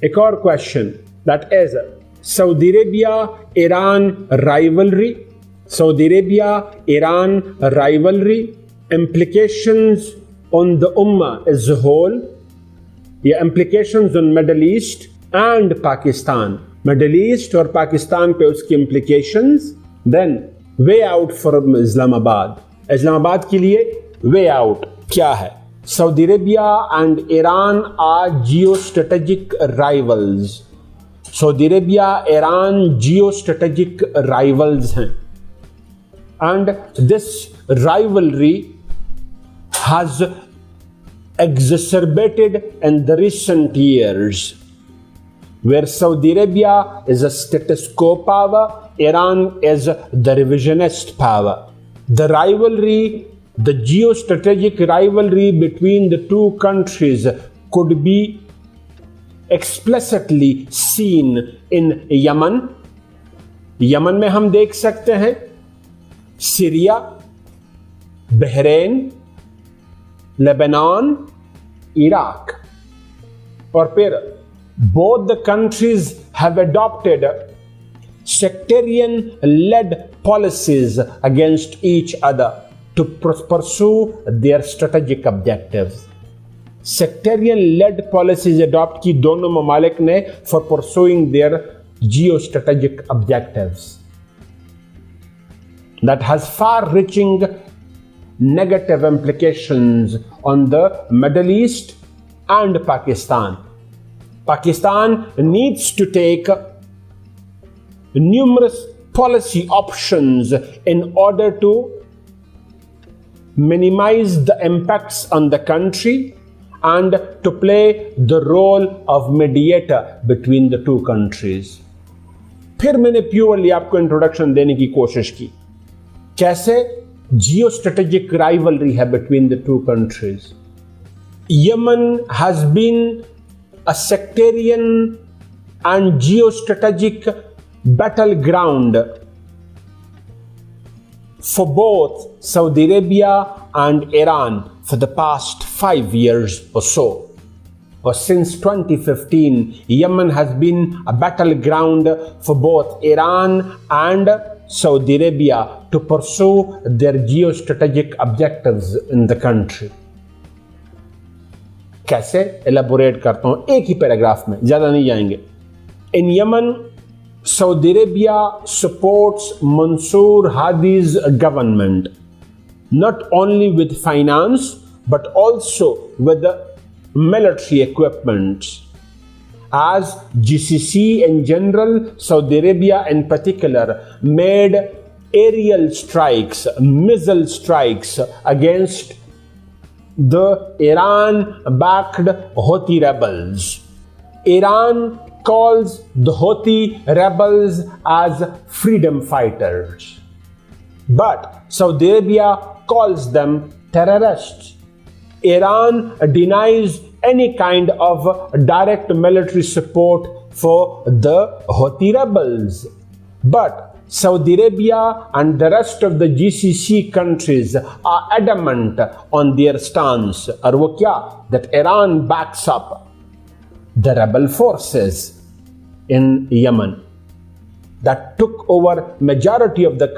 एक और question, that is Saudi Arabia Iran rivalry, Saudi Arabia Iran rivalry implications on the ummah as a whole, या implications on Middle East and Pakistan, Middle East और पाकिस्तान पे उसकी implications, then way out from Islamabad, Islamabad के लिए way out क्या है? Saudi Arabia and Iran are geostrategic rivals. Saudi Arabia, Iran geostrategic rivals हैं, and this rivalry has exacerbated in the recent years, where Saudi Arabia is a status quo power, Iran is the revisionist power. The rivalry, the geostrategic rivalry between the two countries could be explicitly seen in Yemen. Yemen में हम देख सकते हैं, Syria, Bahrain, Lebanon, Iraq, और फिर both the countries have adopted sectarian led policies against each other to pursue their strategic objectives. Sectarian led policies adopt की दोनों ममालिक ने for pursuing their geostrategic objectives. That has far-reaching negative implications on the Middle East and Pakistan. Pakistan needs to take numerous policy options in order to minimize the impacts on the country and to play the role of mediator between the two countries. फिर मैंने purely आपको introduction देने की कोशिश की, कैसे geostrategic rivalry है between the two countries. Yemen has been a sectarian and geostrategic battleground for both Saudi Arabia and Iran for the past 5 years or so. Or since 2015, Yemen has been a battleground for both Iran and Saudi Arabia to pursue their geostrategic objectives in the country. कैसे elaborate करता हूं एक ही paragraph में, ज्यादा नहीं जाएंगे. In Yemen, Saudi Arabia supports Mansour Hadi's government not only with finance but also with military equipment. As GCC in general, Saudi Arabia in particular made aerial strikes, missile strikes against the Iran-backed Houthi rebels. Iran calls the Houthi rebels as freedom fighters, but Saudi Arabia calls them terrorists. Iran denies any kind of direct military support for the Houthi rebels, but Saudi Arabia and the rest of the GCC countries are adamant on their stance. और वो क्या? That Iran backs up the rebel forces in Yemen that took over majority of the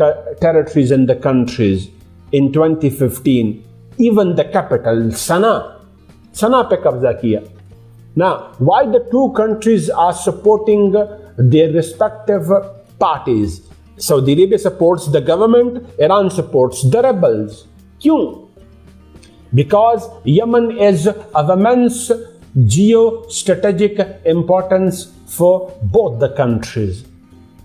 territories in the countries in 2015. Even the capital, Sana'a पे कब्जा किया. Now, why the two countries are supporting their respective parties? Saudi Arabia supports the government, Iran supports the rebels. क्यों? Because Yemen is of immense geostrategic importance for both the countries,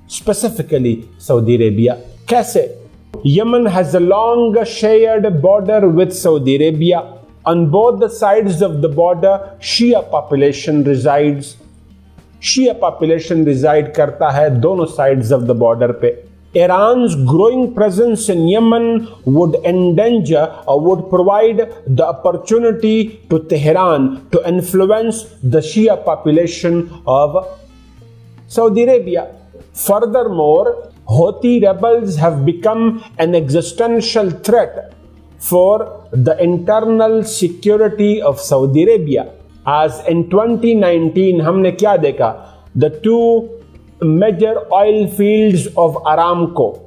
specifically Saudi Arabia. कैसे? Yemen has a long shared border with Saudi Arabia. On both the sides of the border, Shia population resides. Shia population reside करता है दोनों sides of the border पे. Iran's growing presence in Yemen would endanger or would provide the opportunity to Tehran to influence the Shia population of Saudi Arabia. Furthermore, Houthi rebels have become an existential threat for the internal security of Saudi Arabia. As in 2019 हमने क्या देखा? The two major oil fields of Aramco,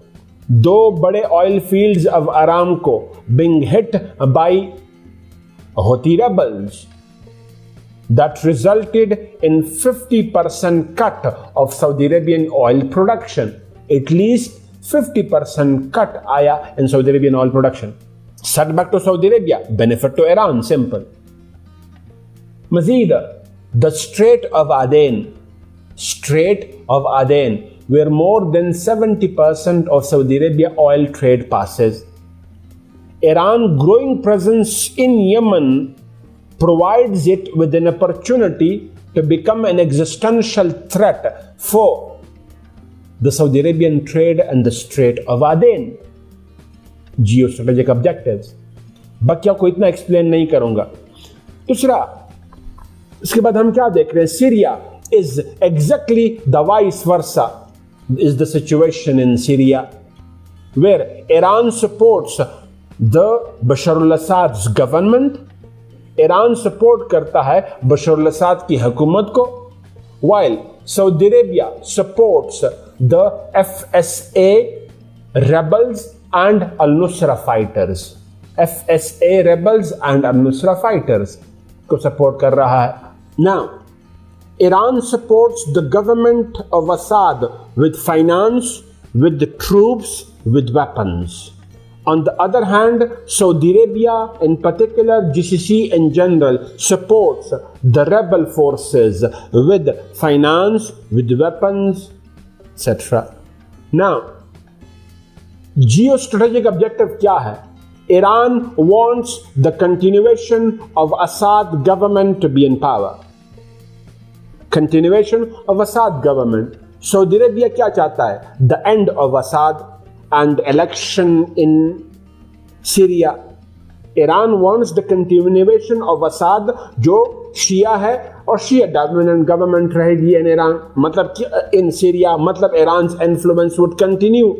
दो बड़े oil fields of Aramco being hit by Houthi rebels. That resulted in 50% cut of Saudi Arabian oil production. At least 50% cut आया in Saudi Arabian oil production. Setback to Saudi Arabia, benefit to Iran, simple. Mazid, the Strait of Aden, where more than 70% of Saudi Arabia oil trade passes. Iran's growing presence in Yemen provides it with an opportunity to become an existential threat for the Saudi Arabian trade and the Strait of Aden. Geostrategic objectives. बाकी आपको इतना explain नहीं करूंगा. दूसरा, इसके बाद हम क्या देख रहे हैं? Syria is exactly the vice versa is the situation in Syria, where Iran supports the Bashar al-Assad's government. Iran support करता है बशर अल-असाद की हुकूमत को, while Saudi Arabia supports the FSA rebels and al-Nusra fighters. FSA rebels and al-Nusra fighters को support कर रहा है. Now, Iran supports the government of Assad with finance, with the troops, with weapons. On the other hand, Saudi Arabia, in particular GCC in general, supports the rebel forces with finance, with weapons, etc. Now, geostrategic objective क्या है? Iran wants the continuation of Assad government to be in power. Continuation of Assad government. Saudi Arabia क्या चाहता है? The end of Assad and election in Syria. Iran wants the continuation of Assad, जो शिया है और शिया dominant government रहेगी in Iran. मतलब in Syria, मतलब Iran's influence would continue.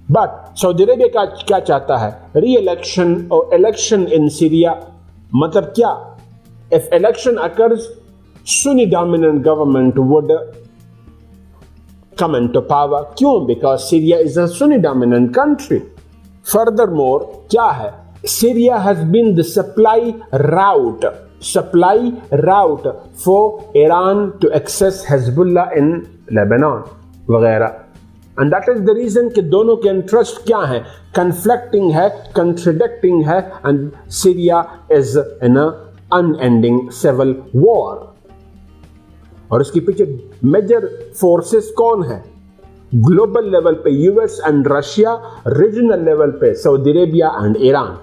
But Saudi Arabia क्या चाहता है? Re-election or election in Syria. मतलब क्या? If election occurs, Sunni dominant government would come into power. क्यों? Because Syria is a Sunni dominant country. Furthermore, क्या है? Syria has been the supply route for Iran to access Hezbollah in Lebanon वगैरह. And that is the reason कि दोनों के interest क्या हैं? Conflicting है, contradicting है, and Syria is in a unending civil war. और इसके पीछे मेजर फोर्सेस कौन है? ग्लोबल लेवल पे US and Russia, regional level पे सऊदी अरेबिया एंड ईरान.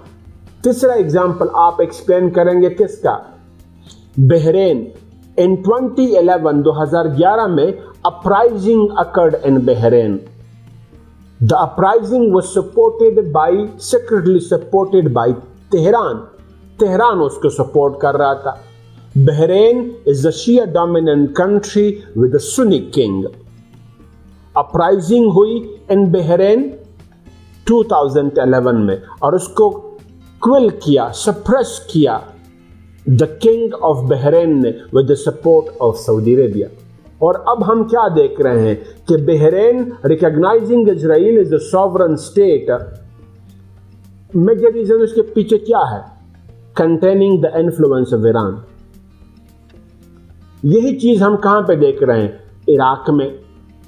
तीसरा एग्जांपल आप एक्सप्लेन करेंगे किसका? बहरेन. इन 2011 में uprising occurred in Bahrain. The uprising was secretly supported by Tehran उसको सपोर्ट कर रहा था. Bahrain is a Shia dominant country with a Sunni king. Uprising हुई in Bahrain 2011 में और उसको क्विल किया, सप्रेस किया the king of Bahrain ने with the support of Saudi Arabia. और अब हम क्या देख रहे हैं कि Bahrain recognizing Israel as a sovereign state. Major reason उसके पीछे क्या है? Containing the influence of Iran. यही चीज हम कहां पे देख रहे हैं? इराक में.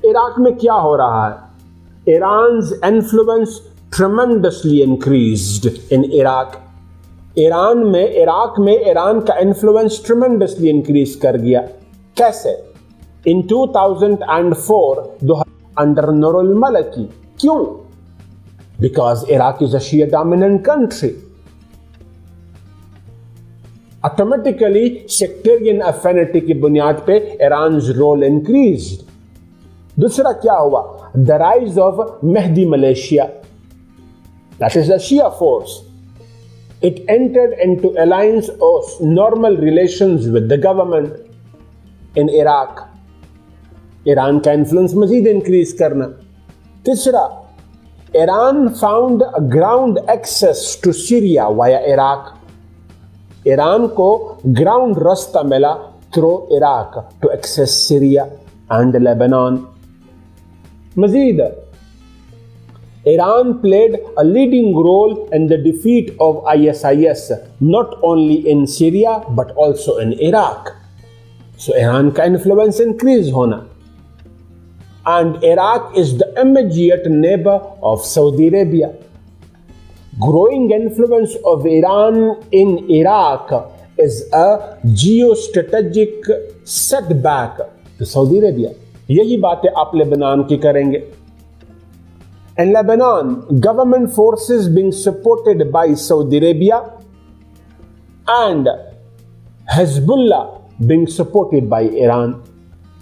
इराक में क्या हो रहा है? Iran's influence tremendously increased in Iraq. Iraq में ईरान का influence tremendously increase कर गया. कैसे? In 2004 under Nur al-Maliki. क्यों? Because Iraq is a Shia dominant country. Automatically sectarian affinity की बुनियाद पे Iran's role increased. दूसरा क्या हुआ? The rise of Mahdi militia. That is a Shia force. It entered into alliance of normal relations with the government in Iraq. Iran का influence मजीद increase करना. तीसरा, Iran found a ground access to Syria via Iraq. Iran को ground रास्ता मिला through Iraq to access Syria and Lebanon. मजीद, Iran played a leading role in the defeat of ISIS, not only in Syria but also in Iraq. So Iran का influence increase होना, and Iraq is the immediate neighbor of Saudi Arabia. Growing influence of Iran in Iraq is a geostrategic setback to Saudi Arabia. यही बातें आप Lebanon की करेंगे। In Lebanon, government forces being supported by Saudi Arabia and Hezbollah being supported by Iran.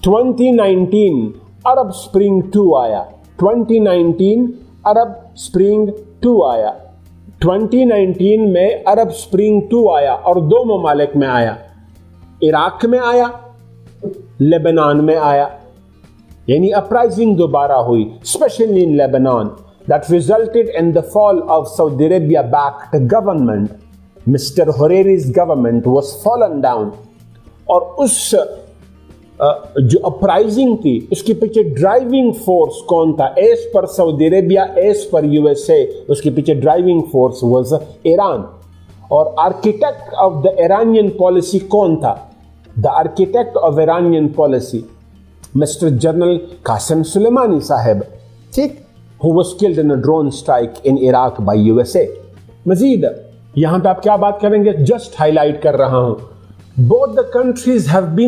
2019 Arab Spring 2 आया। 2019 Arab Spring 2 आया। 2019 में अरब spring 2 आया और दो ममालिक में आया, इराक में आया, लेबनान में आया। यानी अपराइजिंग दोबारा हुई, specially in Lebanon, that resulted in the fall of Saudi Arabia backed government. Mister Hariri's government was fallen down. और उस जो अपराइजिंग थी उसके पीछे ड्राइविंग फोर्स कौन था? As per Saudi Arabia, as per USA, उसके पीछे ड्राइविंग फोर्स वाज ईरान। और architect of the Iranian policy कौन था? The architect of Iranian policy mister general Qasem Soleimani साहब, ठीक, who was killed in a drone strike in Iraq by USA. मजीद यहां पे आप क्या बात करेंगे? जस्ट हाईलाइट कर रहा हूं, both the countries have been